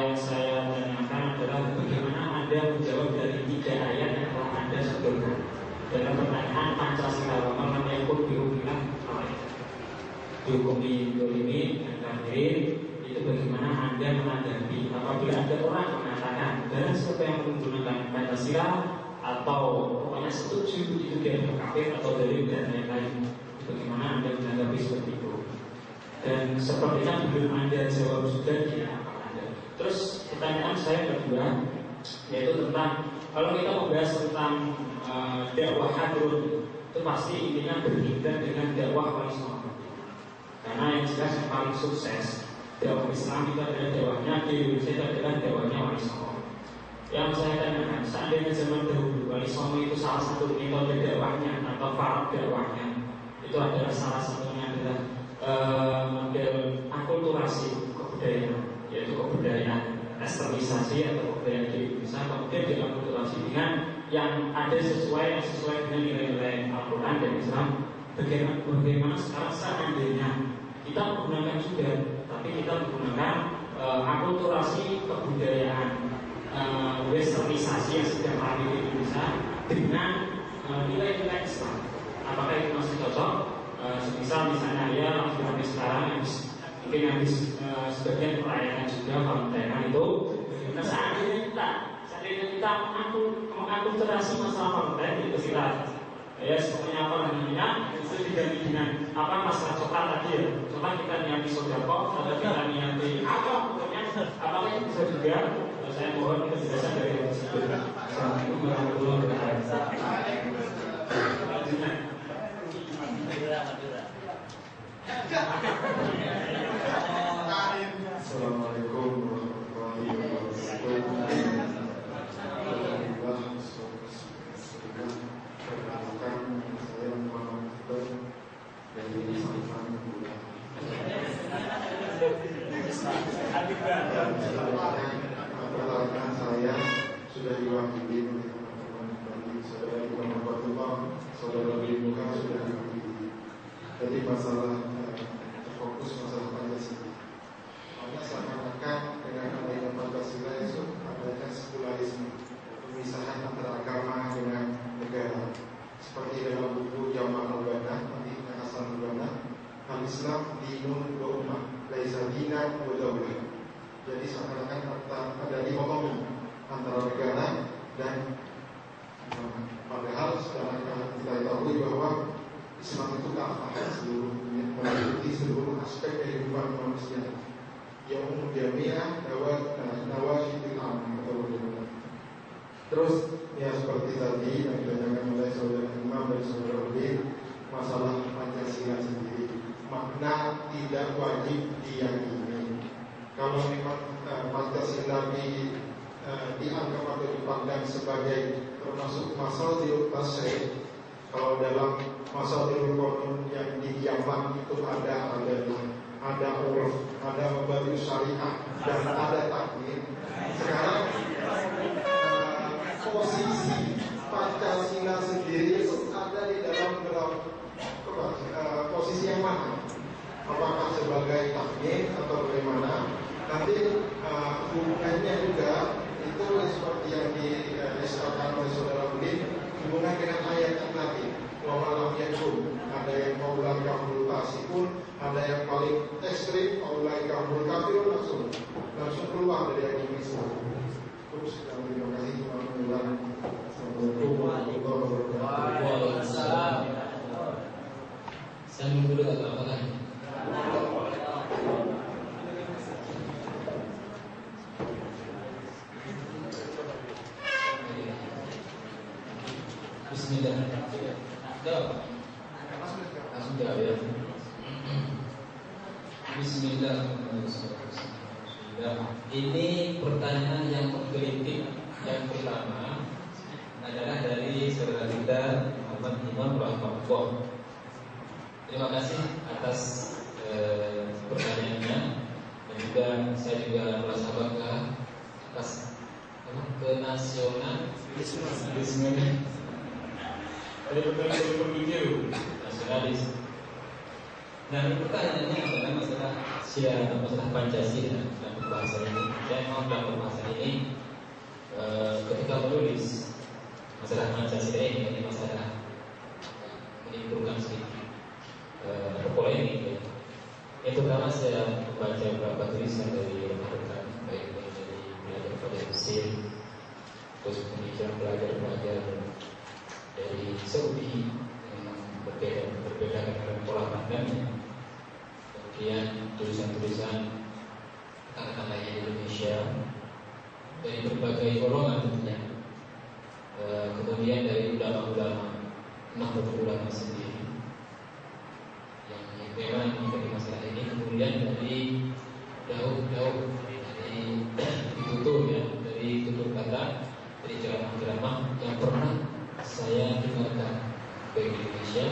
Speaker 6: yang saya tanyakan adalah bagaimana Anda menjawab dari 3 ayat yang telah Anda sebutkan dalam pertanyaan Pancasila. Kalau yang pun bilang dihukumi dolimi dan kafirin, itu bagaimana Anda menanggapi apabila ada orang mengatakan dan siapa yang menggunakan Pancasila atau pokoknya setuju itu dia kafir atau dalil dan lain-lain, bagaimana Anda menanggapi seperti itu? Dan sepertinya belum Anda jawab sudah di apa Anda. Terus pertanyaan saya kedua, yaitu tentang kalau kita membahas tentang dakwah hadrun, itu pasti intinya berkaitan dengan dakwah wali songo. Karena yang jelas yang paling sukses dakwah Islam itu adalah dakwahnya di Indonesia, itu adalah dakwahnya wali songo. Yang saya tanyakan, seandainya zaman dahulu wali songo itu salah satu metode dakwahnya atau farad dakwahnya, itu adalah salah satunya adalah model akulturasi kebudayaan, yaitu kebudayaan eksternisasi atau kebudayaan di Indonesia, kemudian diakulturasi dengan yang ada sesuai dengan nilai-nilai Al-Quran dan Islam. Bagaimana sekarang seandainya kita menggunakan juga, tapi kita menggunakan akulturasi kebudayaan westernisasi yang sedang ada di Indonesia dengan nilai-nilai Islam, apakah itu masih cocok? Semisal misalnya ya habis sekarang mungkin habis sebagian perayaan juga Valentine itu. Nah, seandainya kita mengakulturasi masalah Valentine itu kita ya sepertinya apa namanya itu diganti dengan apa masalah coklat tadi ya, coklat kita niati sodako atau kita niati apa pokoknya apakah itu bisa juga. Saya mohon penjelasan dari yang tersebut. Assalamualaikum warahmatullahi wabarakatuh.
Speaker 2: Assalamualaikum warahmatullahi wabarakatuh. Perkenalkan, saya Muhammad Fadl dari Sanfan Bulan. Pertanyaan saya sudah diwakili oleh teman-teman dari saudara Imam Abdullah, saudara Bimuka sudah diwakili. Jadi masalah terfokus masalah Pancasila. Karena seakan-akan dengan adanya Pancasila itu adanya sekularisme, pemisahan antara agama dengan negara. Seperti dalam buku Jama' al-Banah, nanti Hasan al-Banah, al-Islam dinun wa ummah, laisa dinan wa daulah. Jadi seakan-akan ada dikotomi antara negara dan agama. Padahal sekarang kita ketahui bahwa Islam itu kafah seluruhnya, meliputi seluruh aspek kehidupan manusia. Yang jami'ah nawashidil amal atau bagaimana. Terus ya seperti tadi yang ditanyakan oleh saudara Imam dan saudara Udin, masalah Pancasila sendiri, makna tidak wajib diyakini. Kalau memang Pancasila dianggap atau dipandang sebagai termasuk masalah tasyri, Kalau dalam masa Qur'an yang di Yaman itu ada uruf, ada mabadi syariah, dan ada takdir. Sekarang posisi Pancasila sendiri itu ada di dalam posisi yang mana? Apakah sebagai takdir atau bagaimana? Nanti hubungannya juga itu seperti yang disebutkan oleh saudara Udin, hubungan dengan ayat yang tadi. Wa malam yakun, ada yang kaulan kahul pun, ada yang paling ekstrim kaulan kahul kafir langsung keluar dari ayat ini semua. Terus terima kasih warahmatullahi wabarakatuh.
Speaker 3: Waalaikumsalam. Saya dulu atau apa kan? Bismillahirrahmanirrahim. Langsung jawab ya. Bismillahirrahmanirrahim. Ini pertanyaan yang menggelitik. Yang pertama adalah dari saudara kita Muhammad Imam Rahmatullah. Terima kasih atas pertanyaannya, dan juga saya juga merasa bangga atas kenasionalisme. Ada pertanyaan berpikir nasionalis. Nah, pertanyaannya adalah masalah Pancasila dalam pembahasan ini. Saya mau dalam pembahasan ini ketika menulis masalah Pancasila ini masalah menimbulkan sedikit polemik. Yang pertama saya membaca beberapa tulisan dari rekan-rekan, baik dari pelajar-pelajar Mesir, terus kemudian pelajar-pelajar dari Saudi yang berbeda dengan pola pandangnya. Kemudian tulisan-tulisan rekan-rekan lainnya di Indonesia dari berbagai golongan tentunya. Kemudian dari ulama-ulama Nahdlatul Ulama sendiri yang memang menjadi masalah ini. Kemudian dari daun-daun dari tutur kata, dari ceramah-ceramah yang pernah saya dengarkan baik di Indonesia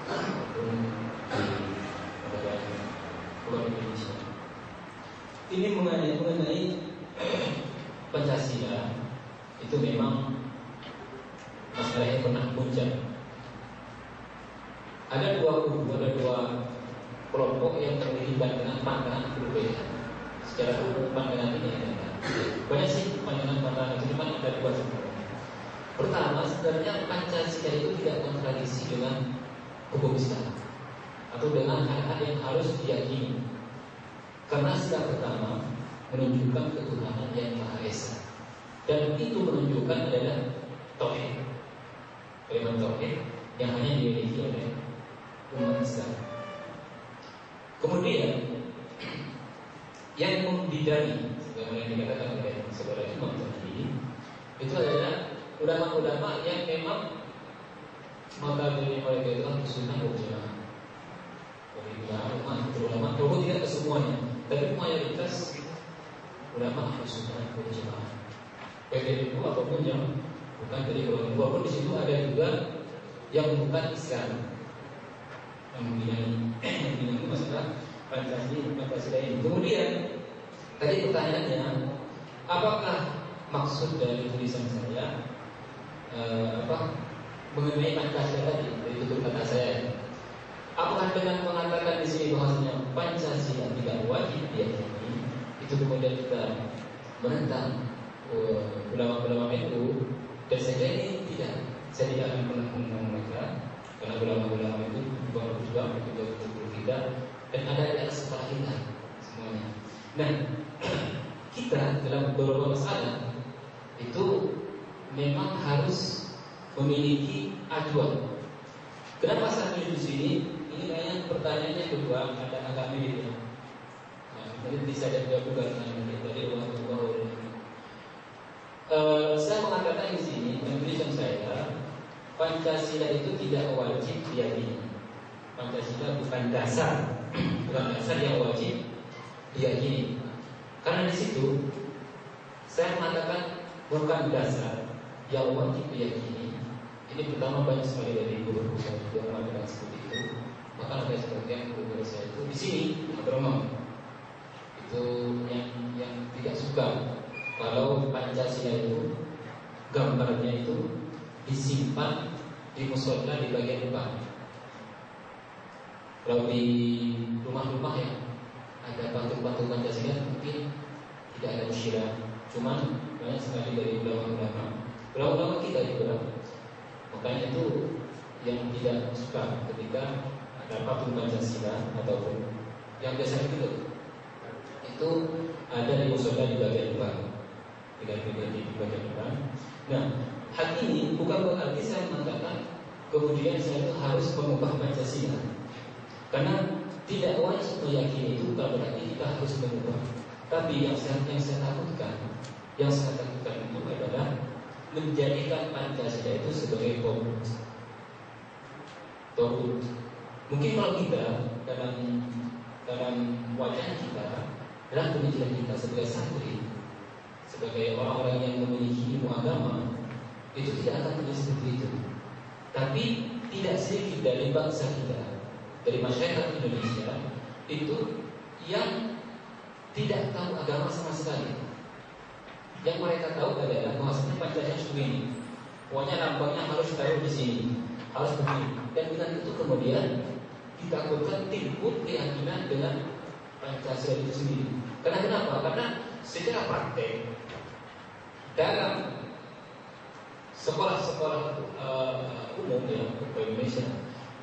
Speaker 3: maupun di luar Indonesia. Ini mengenai Pancasila itu memang masalah yang pernah muncul. Ada dua kubu, ada dua kelompok yang terlibat dengan pandangan berbeda. Secara umum pandangan ini ada banyak sih pandangan itu, cuma ada dua sebenarnya. Pertama, sebenarnya Pancasila itu tidak kontradiksi dengan hukum Islam atau dengan hal-hal yang harus diyakini. Karena sila pertama menunjukkan ketuhanan yang Maha Esa, dan itu menunjukkan adalah tauhid, kalimat tauhid yang hanya dimiliki oleh umat Islam. Kemudian yang membidani, sebagaimana yang dikatakan oleh saudara Imam tadi, itu adalah ulama-ulama yang memang mengambil mereka itu sunnah wal jamaah. Ulama, walaupun tidak kesemuanya, tapi mayoritas ulama sunnah wal jamaah. Baik itu ataupun yang bukan dari golongan dua, pun di situ ada juga yang bukan Islam yang membidani masalah Pancasila ini. Kemudian tadi pertanyaannya, apakah maksud dari tulisan saya mengenai Pancasila tadi dari tutur kata saya? Apakah dengan mengatakan di sini bahwasanya Pancasila tidak wajib diyakini, itu kemudian kita menentang ulama-ulama itu? Dan saya kira ini tidak, saya tidak akan pernah menentang mereka, karena ulama-ulama itu juga betul-betul kita, dan ada di atas kepala kita semuanya. Nah, kita dalam beberapa masalah itu memang harus memiliki acuan. Kenapa saya pilih di sini? Ini kayaknya pertanyaannya kedua agak mirip ya. Nah, mungkin bisa jawab juga dengan tadi saya mengatakan di sini dengan tulisan saya, Pancasila itu tidak wajib diyakini. Pancasila bukan dasar yang wajib diyakini. Karena di situ saya mengatakan bukan dasar yang wajib diyakini, Ini pertama banyak sekali dari guru saya yang mengatakan seperti itu. Maka ada sebagian guru saya itu di sini Abdurrahman itu yang tidak suka kalau Pancasila itu gambarnya itu disimpan di musola di bagian depan. Kalau di rumah-rumah ya ada patung-patung Pancasila mungkin tidak ada musyilah. Cuman banyak sekali dari ulama-ulama kita juga. Makanya itu yang tidak suka ketika ada patung Pancasila ataupun yang biasa itu ada di musola di bagian depan, di bagian depan. Nah, hal ini bukan berarti saya mengatakan kemudian saya itu harus mengubah Pancasila, karena tidak wajib meyakini itu bukan berarti kita harus mengubah. Tapi yang saya takutkan itu adalah menjadikan Pancasila itu sebagai togut. Mungkin kalau kita dalam wajah kita, dalam pemikiran kita sebagai santri, sebagai orang-orang yang memiliki ilmu agama, itu tidak akan menjadi seperti itu. Tapi tidak sedikit dari bangsa kita, dari masyarakat Indonesia itu yang tidak tahu agama sama sekali. Yang mereka tahu adalah bahwasanya Pancasila begini, pokoknya lambangnya harus taruh di sini, harus begini. Dan dengan itu kemudian ditakutkan timbul keyakinan dengan Pancasila itu sendiri. Karena kenapa? Karena secara praktek dalam sekolah-sekolah umum ya di Indonesia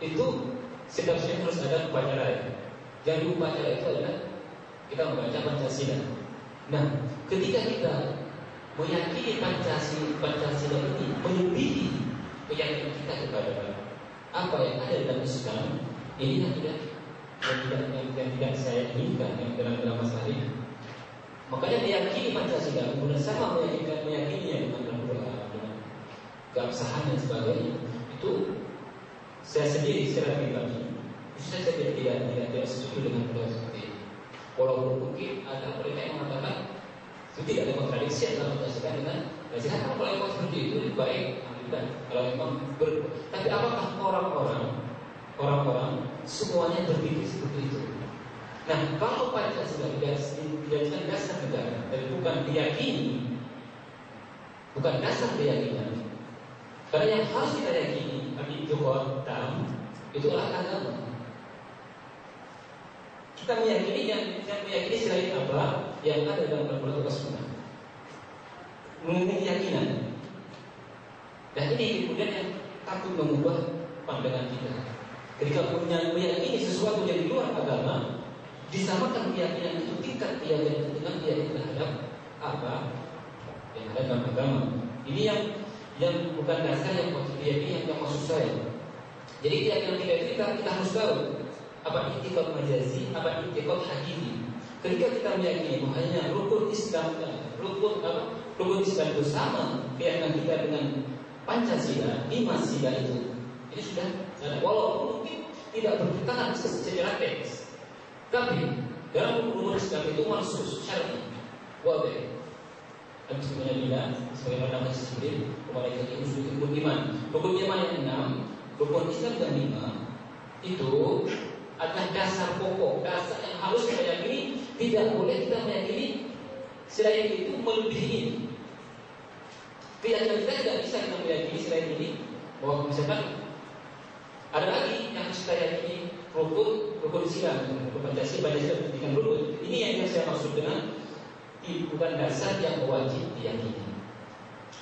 Speaker 3: itu seharusnya harus ada upacara. Yang upacara itu adalah kita membaca Pancasila. Nah, ketika kita meyakini Pancasila ini melebihi keyakinan kita kepada apa yang ada dalam Islam, ini yang tidak saya inginkan yang dalam masalah ini. Makanya meyakini Pancasila kemudian sama meyakininya dengan keabsahan dan sebagainya, itu saya sendiri secara pribadi saya tidak setuju dengan hal seperti ini. Walaupun mungkin ada mereka yang mengatakan itu tidak ada kontradiksi antara Pancasila dengan Pancasila. Kalau memang seperti itu lebih baik, kalau memang tapi apakah orang-orang semuanya berpikir seperti itu? Nah, kalau Pancasila dijadikan dasar negara dan bukan diyakini, bukan dasar keyakinan, karena yang harus kita yakini bagi Johor Tam itu adalah agama. Kita meyakini yang meyakini selain apa yang ada dalam Al-Quran dan Sunnah, mengenai keyakinan. Dan ini kemudian yang takut mengubah pandangan kita. Ketika meyakini sesuatu yang di luar agama, disamakan keyakinan itu, tingkat keyakinan dengan keyakinan terhadap apa yang ada dalam agama. Ini yang bukan dasar yang maksud saya. Jadi keyakinan kita harus tahu apa itikad majazi, apa itikad hakiki. Ketika kita meyakini bahwa rukun Islam itu sama keyakinan kita dengan Pancasila, 5 sila itu. Ini sudah ada, walaupun mungkin tidak bertentangan secara teks. Tapi dalam rukun Islam itu mansus syar'i. Wabe. Dan sebenarnya bilang sebagaimana hadis Jibril kepada kita usul rukun iman. Rukun iman yang 6, rukun Islam yang 5 itu adalah dasar pokok, dasar yang harus kita yakini. Tidak boleh kita meyakini selain itu melebihi ini. Keyakinan kita tidak bisa kita meyakini selain ini. Bahwa misalkan ada lagi yang harus kita yakini, rukun Islam, rukun Pancasila dengan rukun. Ini yang saya maksud dengan bukan dasar yang wajib diyakini.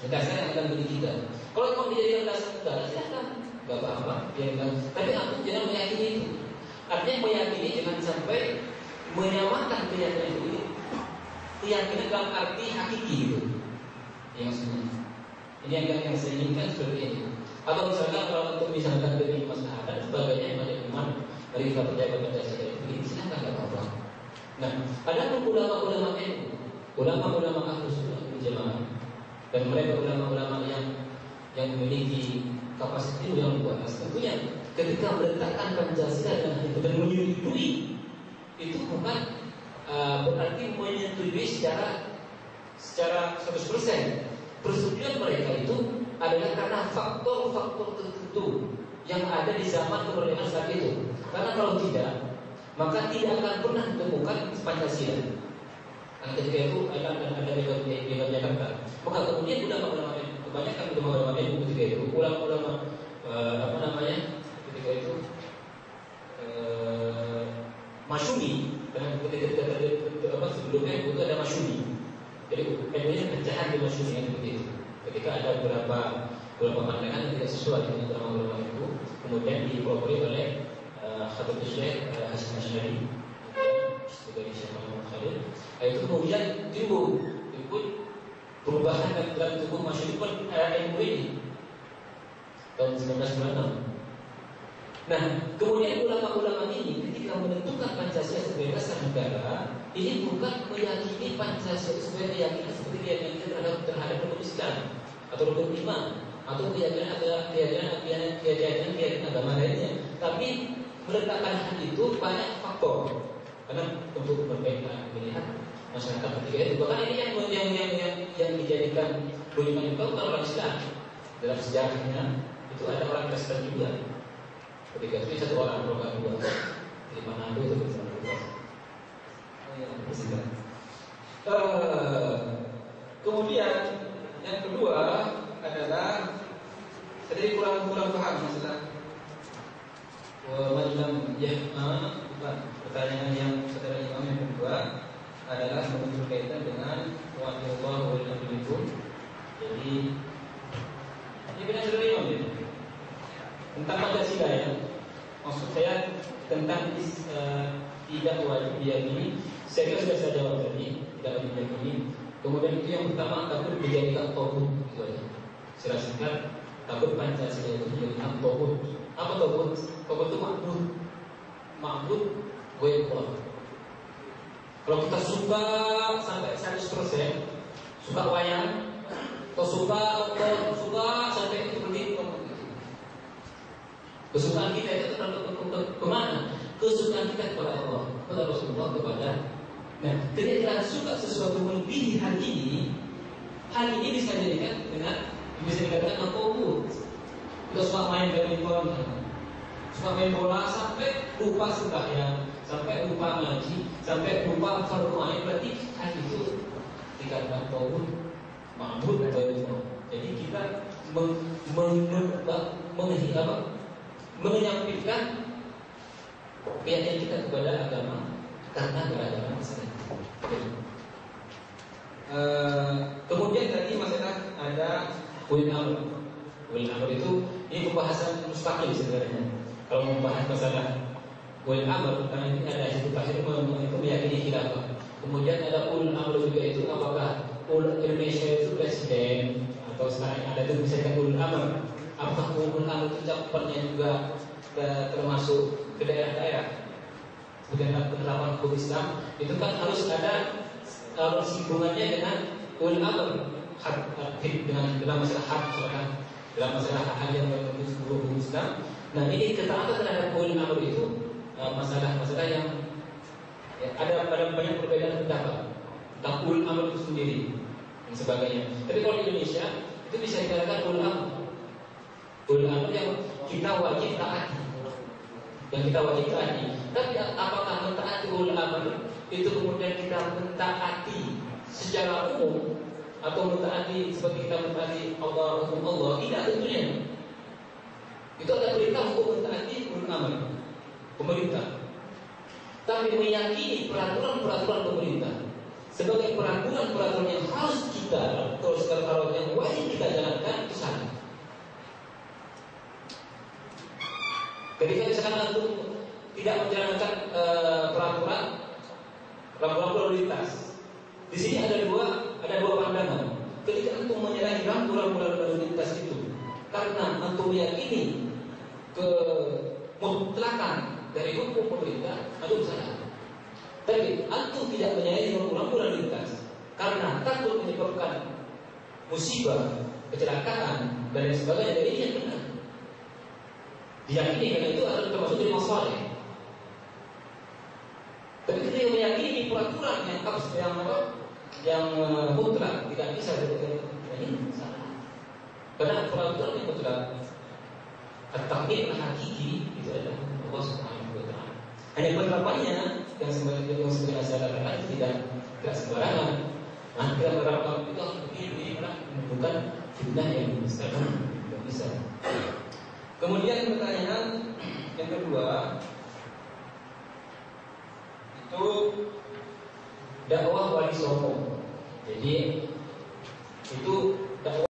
Speaker 3: Dasar yang akan bagi kita. Kalau mau dijadikan dasar negara, silakan, nggak apa-apa, biarkan. Tapi aku jangan meyakini itu. Artinya meyakini jangan sampai menyamakan keyakinan itu. Keyakinan dalam arti hakiki itu. Yang sebenarnya. Ini yang saya inginkan seperti ini. Atau misalkan kalau untuk misalkan dari masalah dan sebagainya, banyak iman dari kita percaya Pancasila itu begini, silakan nggak apa-apa. Nah, ada ulama-ulama NU, ulama-ulama Ahlus Sunnah wal Jamaah, dan mereka ulama-ulama yang memiliki kapasitas yang luar biasa. Tentunya ketika meletakkan Pancasila dan menyetujui itu bukan berarti menyetujui secara 100%. Persetujuan mereka itu adalah karena faktor-faktor tertentu yang ada di zaman kemerdekaan saat itu. Karena kalau tidak, maka tidak akan pernah ditemukan Pancasila. Karena ketika itu ada di Jakarta. Maka kemudian ulama-ulama, kebanyakan ulama-ulama itu ketika itu, ulama-ulama ketika itu Masyumi, karena ketika sebelumnya itu ada Masyumi. Jadi ilmunya pecahan di Masyumi yang begitu. Ketika ada beberapa pandangan yang tidak sesuai dengan ulama-ulama itu, kemudian dipelopori oleh Khatib Syekh Hasan Asy'ari dari Syekh Muhammad Khalil. Itu kemudian timbul perubahan dalam tubuh Masyumi ilmu ini tahun 1996. Nah, kemudian ulama-ulama ini ketika menentukan Pancasila sebagai dasar negara, ini bukan meyakini Pancasila sebagai keyakinan seperti keyakinan terhadap rukun Islam atau rukun iman atau keyakinan agama lainnya, tapi meletakkan hal itu banyak faktor. Karena untuk melihat masyarakat ketika itu, bahkan ini yang dijadikan rujukan itu orang Islam dalam sejarahnya itu ada orang Kristen juga. Ketika itu satu orang program dua di Manado itu bersama presiden. Kemudian yang kedua adalah tadi kurang paham masalah Malam bukan pertanyaan yang saudara Imam yang kedua adalah berkaitan dengan wa'alaikumsalam warahmatullahi. Jadi ini benar saudara Imam ya? Tentang Pancasila ya, maksud saya tentang tidak wajib diyakini. Saya kira sudah saya jawab tadi, tidak wajib diyakini. Kemudian itu yang pertama, takut dijadikan tauhid, itu aja. Secara singkat, takut Pancasila itu dijadikan tauhid. Apa tauhid? Tauhid itu ma'bud goibah. Kalau kita suka sampai 100%, suka wayang, atau suka sampai seperti itu. Kesukaan kita itu kemana? Kesukaan kita kepada Allah, kepada Rasulullah, kepada. Nah, ketika kita suka sesuatu melebihi hal ini bisa dijadikan dengan bisa dikatakan tauhid. Kita suka main badminton, suka main bola sampai lupa sembahyang, sampai lupa ngaji, sampai lupa fardu ain, berarti hal itu dikatakan tauhid, ma'bud goibah. Jadi kita menyampaikan keyakinan kita kepada agama karena beragama masalah. Kemudian tadi masalah ada ulil amr. Ulil amr itu ini pembahasan mustaqil sebenarnya. Kalau membahas masalah ulil amr, karena ini ada Hizbut Tahrir itu meyakini khilafah. Kemudian ada ulil amr juga, itu apakah Indonesia itu presiden atau sekarang ada itu bisa dengan ulil amr? Apakah ulul amr itu cakupannya juga termasuk ke daerah-daerah? Kemudian penerapan hukum Islam itu kan harus ada hubungannya dengan ulul amr, dengan dalam masalah hak, dalam masalah hak yang menurut hukum Islam. Nah, ini ketaatan terhadap ulul amr itu masalah yang ada banyak perbedaan pendapat tentang ulul amr itu sendiri dan sebagainya. Tapi kalau di Indonesia itu bisa dikatakan ulul amr. Ulul amr yang kita wajib taati, Tapi apakah mentaati ulul amr itu kemudian kita mentaati secara umum atau mentaati seperti kita mentaati Allah, hukum Allah? Tidak tentunya. Itu ada perintah untuk mentaati ulul amr, pemerintah. Tapi meyakini peraturan-peraturan pemerintah sebagai peraturan-peraturan yang harus kita, kalau yang wajib kita jalankan, itu salah. Ketika misalkan antum tidak menjalankan peraturan lalu lintas, di sini ada dua pandangan. Ketika antum menyalahi rambu-rambu lalu lintas itu karena antum meyakini kemutlakan dari hukum pemerintah, antum salah. Tapi antum tidak menyalahi rambu-rambu lalu lintas karena takut menyebabkan musibah, kecelakaan dan lain sebagainya, dari ini yang benar. Diyakini karena itu adalah termasuk dari masalah. Tapi ketika meyakini peraturan yang mutlak tidak bisa dilakukan, ini salah. Karena betul yang betul at-tauhid hakiki itu adalah Allah Subhanahu wa taala. Hanya penerapannya yang sebenarnya saya katakan tidak sembarangan. Nah, kita menerapkan itu harus begini bukan fitnah yang dibesarkan, tidak bisa. Kemudian pertanyaan yang kedua itu dakwah wali songo. Jadi itu dakwah